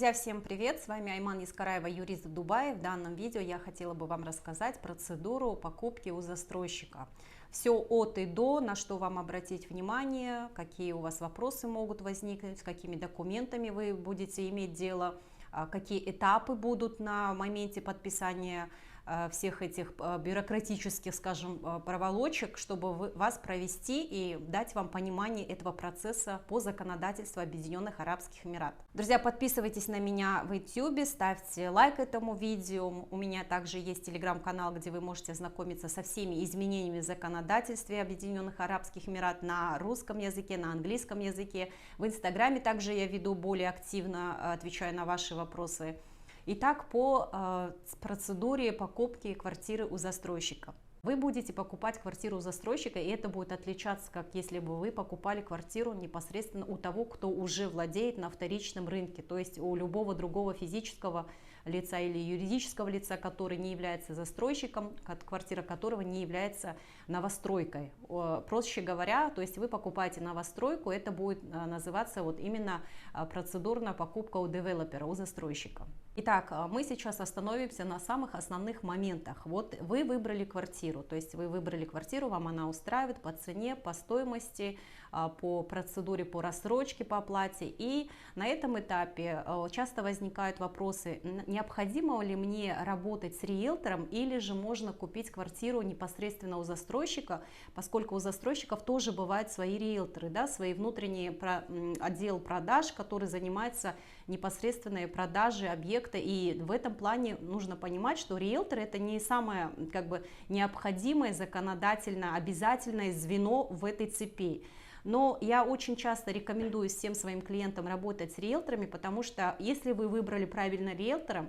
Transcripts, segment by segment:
Друзья, всем привет! С вами Айман Яскараева, юрист в Дубае. В данном видео я хотела бы вам рассказать процедуру покупки у застройщика. Все от и до, на что вам обратить внимание, какие у вас вопросы могут возникнуть, с какими документами вы будете иметь дело, какие этапы будут на моменте подписания всех этих бюрократических, скажем, проволочек, чтобы вас провести и дать вам понимание этого процесса по законодательству Объединенных Арабских Эмиратов. Друзья, подписывайтесь на меня в YouTube, ставьте лайк этому видео. У меня также есть телеграм-канал, где вы можете ознакомиться со всеми изменениями в законодательстве Объединенных Арабских Эмиратов на русском языке, на английском языке. В Инстаграме также я веду более активно, отвечаю на ваши вопросы. Итак, по процедуре покупки квартиры у застройщика. Вы будете покупать квартиру у застройщика, и это будет отличаться, как если бы вы покупали квартиру непосредственно у того, кто уже владеет на вторичном рынке, то есть у любого другого физического лица или юридического лица, который не является застройщиком, квартира которого не является новостройкой. Проще говоря, то есть вы покупаете новостройку, это будет называться вот именно процедурная покупка у девелопера, у застройщика. Итак, мы сейчас остановимся на самых основных моментах. Вот вы выбрали квартиру, то есть вы выбрали квартиру, вам она устраивает по цене, по стоимости, по процедуре, по рассрочке, по оплате. И на этом этапе часто возникают вопросы, необходимо ли мне работать с риэлтором или же можно купить квартиру непосредственно у застройщика, поскольку у застройщиков тоже бывают свои риэлторы, да, свои внутренние отдел продаж, который занимается непосредственной продажей объекта. И в этом плане нужно понимать, что риэлтор это не самое необходимое законодательно обязательное звено в этой цепи. Но я очень часто рекомендую всем своим клиентам работать с риэлторами, потому что если вы выбрали правильно риэлтора,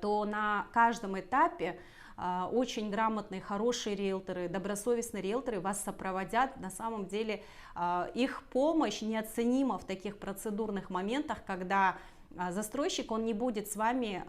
то на каждом этапе очень грамотные, хорошие риэлторы, добросовестные риэлторы вас сопроводят. На самом деле их помощь неоценима в таких процедурных моментах, когда застройщик, он не будет с вами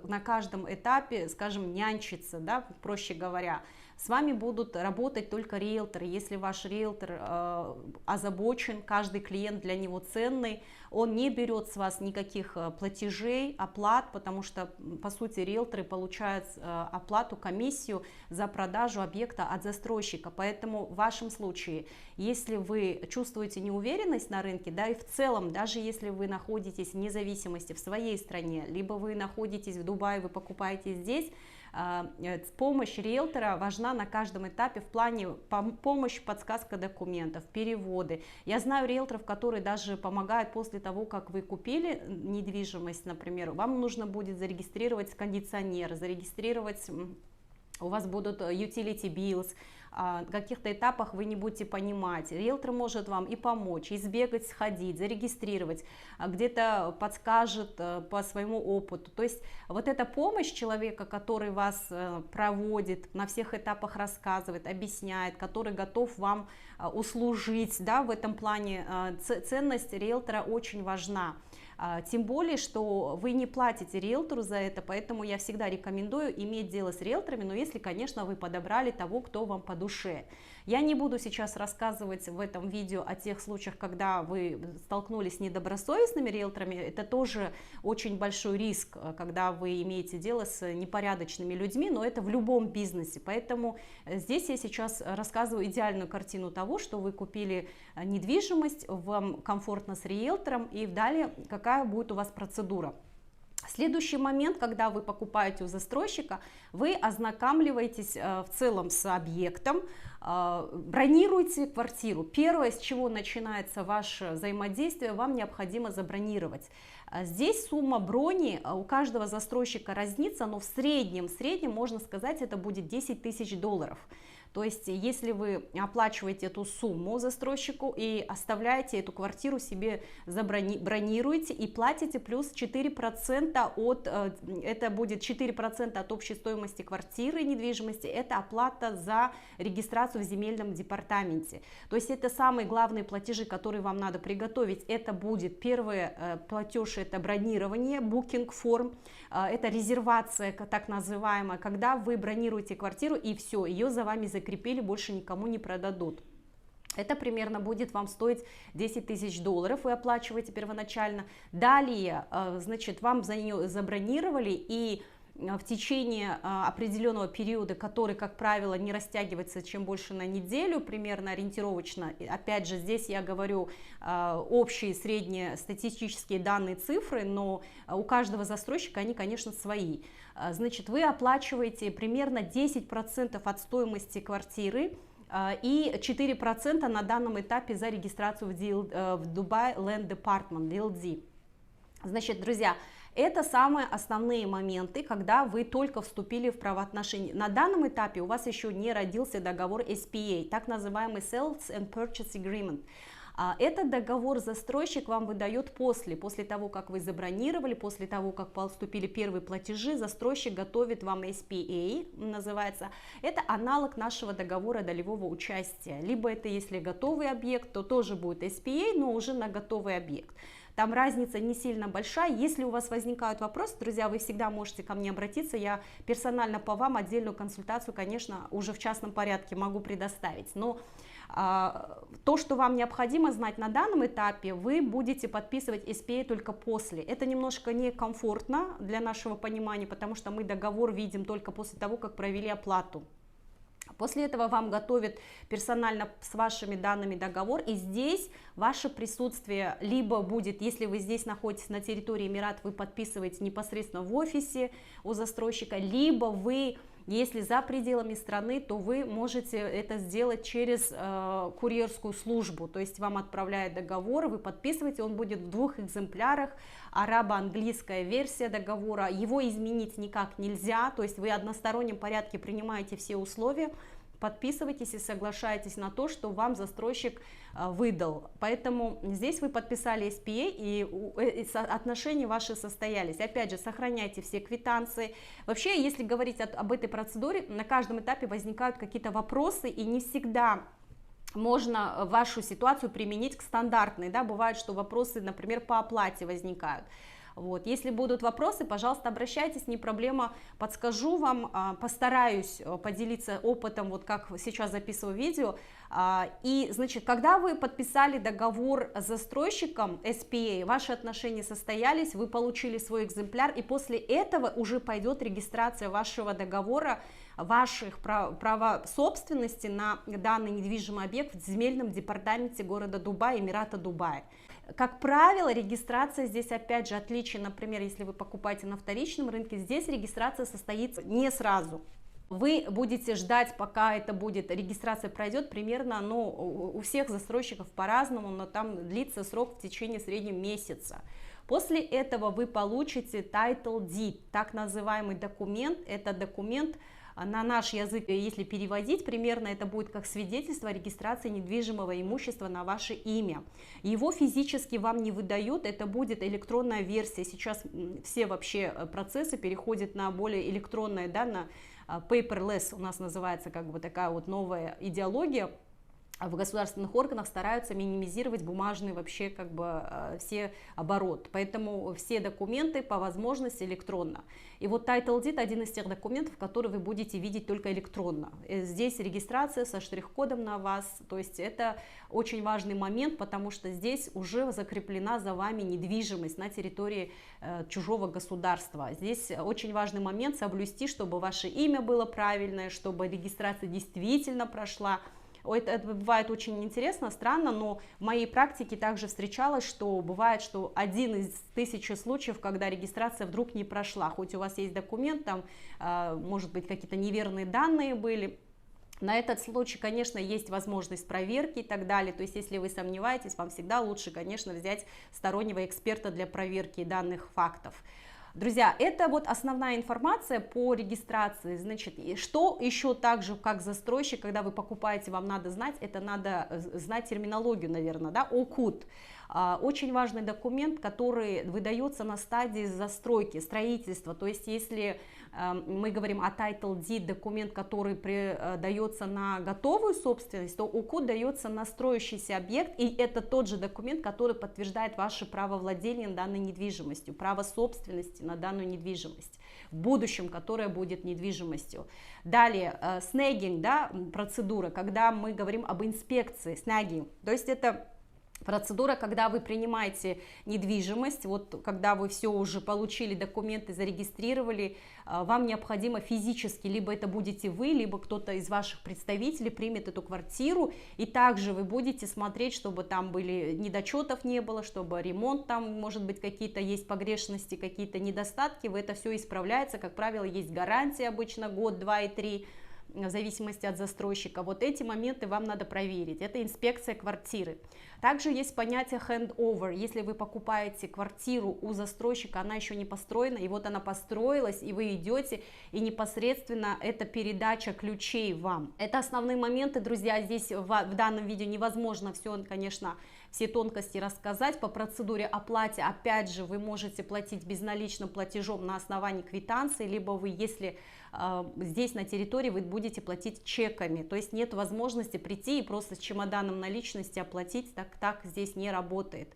на каждом этапе, скажем, нянчиться, да, проще говоря. С вами будут работать только риэлторы. Если ваш риэлтор озабочен, каждый клиент для него ценный, он не берет с вас никаких платежей, оплат, потому что, по сути, риэлторы получают оплату, комиссию за продажу объекта от застройщика. Поэтому в вашем случае, если вы чувствуете неуверенность на рынке, да и в целом, даже если вы находитесь вне зависимости в своей стране, либо вы находитесь в Дубае, вы покупаете здесь, помощь риэлтора важна на каждом этапе в плане помощи, подсказка документов, переводы. Я знаю риэлторов, которые даже помогают после того, как вы купили недвижимость, например, вам нужно будет зарегистрировать кондиционер, зарегистрировать, у вас будут utility bills, в каких-то этапах вы не будете понимать, риэлтор может вам и помочь, и сбегать, сходить, зарегистрировать, где-то подскажет по своему опыту. То есть вот эта помощь человека, который вас проводит, на всех этапах рассказывает, объясняет, который готов вам услужить, да, в этом плане ценность риэлтора очень важна. Тем более, что вы не платите риэлтору за это, поэтому я всегда рекомендую иметь дело с риэлторами, но если, конечно, вы подобрали того, кто вам по душе. Я не буду сейчас рассказывать в этом видео о тех случаях, когда вы столкнулись с недобросовестными риэлторами. Это тоже очень большой риск, когда вы имеете дело с непорядочными людьми, но это в любом бизнесе. Поэтому здесь я сейчас рассказываю идеальную картину того, что вы купили недвижимость, вам комфортно с риэлтором, и далее какая будет у вас процедура. Следующий момент, когда вы покупаете у застройщика, вы ознакомливаетесь в целом с объектом, бронируете квартиру. Первое, с чего начинается ваше взаимодействие, вам необходимо забронировать. Здесь сумма брони у каждого застройщика разнится, но в среднем можно сказать, это будет 10 тысяч долларов. То есть, если вы оплачиваете эту сумму застройщику и оставляете эту квартиру себе, бронируете и платите плюс 4% это будет 4% от общей стоимости квартиры недвижимости, это оплата за регистрацию в земельном департаменте. То есть, это самые главные платежи, которые вам надо приготовить. Это будет первый платеж, это бронирование, booking form, это резервация так называемая, когда вы бронируете квартиру и все, ее за вами закрепили, больше никому не продадут. Это примерно будет вам стоить 10 тысяч долларов, вы оплачиваете первоначально. Далее, значит, вам за нее забронировали, и в течение определенного периода, который, как правило, не растягивается чем больше на неделю, примерно ориентировочно, опять же, здесь я говорю общие, средние статистические данные, цифры, но у каждого застройщика они, конечно, свои. Значит, вы оплачиваете примерно 10% от стоимости квартиры, и 4% на данном этапе за регистрацию в Dubai Land Department, DLD. Значит, друзья, это самые основные моменты, когда вы только вступили в правоотношения. На данном этапе у вас еще не родился договор SPA, так называемый Sales and Purchase Agreement. Этот договор застройщик вам выдает после того, как вы забронировали, после того, как поступили первые платежи, застройщик готовит вам SPA, называется. Это аналог нашего договора долевого участия. Либо это, если готовый объект, то тоже будет SPA, но уже на готовый объект. Там разница не сильно большая. Если у вас возникают вопросы, друзья, вы всегда можете ко мне обратиться. Я персонально по вам отдельную консультацию, конечно, уже в частном порядке могу предоставить. Но то, что вам необходимо знать на данном этапе, вы будете подписывать SPA только после. Это немножко некомфортно для нашего понимания, потому что мы договор видим только после того, как провели оплату. После этого вам готовят персонально с вашими данными договор, и здесь ваше присутствие либо будет, если вы здесь находитесь на территории Эмират, вы подписываете непосредственно в офисе у застройщика, либо вы, если за пределами страны, то вы можете это сделать через курьерскую службу, то есть вам отправляют договор, вы подписываете, он будет в 2 экземплярах, арабо-английская версия договора, его изменить никак нельзя, то есть вы в одностороннем порядке принимаете все условия, подписывайтесь и соглашайтесь на то, что вам застройщик выдал. Поэтому здесь вы подписали SPA, и отношения ваши состоялись. Опять же, сохраняйте все квитанции. Вообще, если говорить об этой процедуре, на каждом этапе возникают какие-то вопросы, и не всегда можно вашу ситуацию применить к стандартной. Да? Бывает, что вопросы, например, по оплате возникают. Вот. Если будут вопросы, пожалуйста, обращайтесь, не проблема, подскажу вам, постараюсь поделиться опытом, вот как сейчас записываю видео. И, значит, когда вы подписали договор с застройщиком SPA, ваши отношения состоялись, вы получили свой экземпляр, и после этого уже пойдет регистрация вашего договора, ваших права собственности на данный недвижимый объект в земельном департаменте города Дубай, Эмирата Дубай. Как правило, регистрация здесь, опять же, отличие, например, если вы покупаете на вторичном рынке, здесь регистрация состоится не сразу. Вы будете ждать, пока это будет, регистрация пройдет примерно, ну, у всех застройщиков по-разному, но там длится срок в течение в среднем месяца. После этого вы получите Title Deed, так называемый документ, это документ, на наш язык, если переводить, примерно это будет как свидетельство о регистрации недвижимого имущества на ваше имя. Его физически вам не выдают, это будет электронная версия. Сейчас все вообще процессы переходят на более электронное, да, на paperless, у нас называется как бы такая вот новая идеология. В государственных органах стараются минимизировать бумажные вообще как бы все обороты, поэтому все документы по возможности электронно. И вот Title Deed один из тех документов, которые вы будете видеть только электронно. Здесь регистрация со штрих-кодом на вас, то есть это очень важный момент, потому что здесь уже закреплена за вами недвижимость на территории чужого государства. Здесь очень важный момент соблюсти, чтобы ваше имя было правильное, чтобы регистрация действительно прошла. Это бывает очень интересно, странно, но в моей практике также встречалось, что бывает, что 1 из 1000 случаев, когда регистрация вдруг не прошла, хоть у вас есть документ, там, может быть, какие-то неверные данные были. На этот случай, конечно, есть возможность проверки и так далее, то есть если вы сомневаетесь, вам всегда лучше, конечно, взять стороннего эксперта для проверки данных фактов. Друзья, это вот основная информация по регистрации. Значит, что еще также как застройщик, когда вы покупаете, вам надо знать, это надо знать терминологию, наверное, да, ОКУД. Очень важный документ, который выдается на стадии застройки, строительства. То есть если мы говорим о Title Deed, документ, который дается на готовую собственность, то УКУ дается на строящийся объект, и это тот же документ, который подтверждает ваше право владения данной недвижимостью, право собственности на данную недвижимость, в будущем, которая будет недвижимостью. Далее, снэггинг, да, процедура, когда мы говорим об инспекции, снэггинг, то есть это процедура, когда вы принимаете недвижимость, вот когда вы все уже получили документы, зарегистрировали, вам необходимо физически, либо это будете вы, либо кто-то из ваших представителей примет эту квартиру, и также вы будете смотреть, чтобы там были недочетов не было, чтобы ремонт там, может быть, какие-то есть погрешности, какие-то недостатки, вы это все исправляется, как правило, есть гарантия обычно год, 2 и 3, в зависимости от застройщика. Вот эти моменты вам надо проверить. Это инспекция квартиры. Также есть понятие handover. Если вы покупаете квартиру у застройщика, она еще не построена, и вот она построилась, и вы идете, и непосредственно это передача ключей вам. Это основные моменты, друзья. Здесь в данном видео невозможно все, конечно, все тонкости рассказать. По процедуре оплаты, опять же, вы можете платить безналичным платежом на основании квитанции, либо вы, если здесь на территории, вы будете платить чеками, то есть нет возможности прийти и просто с чемоданом наличности оплатить, так здесь не работает.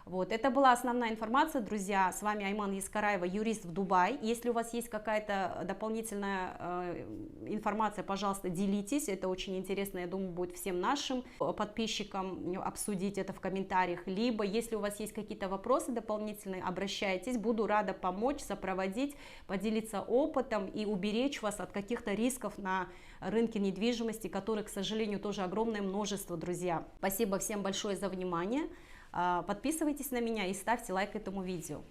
Вот, это была основная информация, друзья. С вами Айман Ескараева, юрист в Дубае. Если у вас есть какая-то дополнительная информация, пожалуйста, делитесь. Это очень интересно, я думаю, будет всем нашим подписчикам обсудить это в комментариях. Либо, если у вас есть какие-то вопросы дополнительные, обращайтесь. Буду рада помочь, сопроводить, поделиться опытом и уберечь вас от каких-то рисков на рынке недвижимости, которых, к сожалению, тоже огромное множество, друзья. Спасибо всем большое за внимание. Подписывайтесь на меня и ставьте лайк этому видео.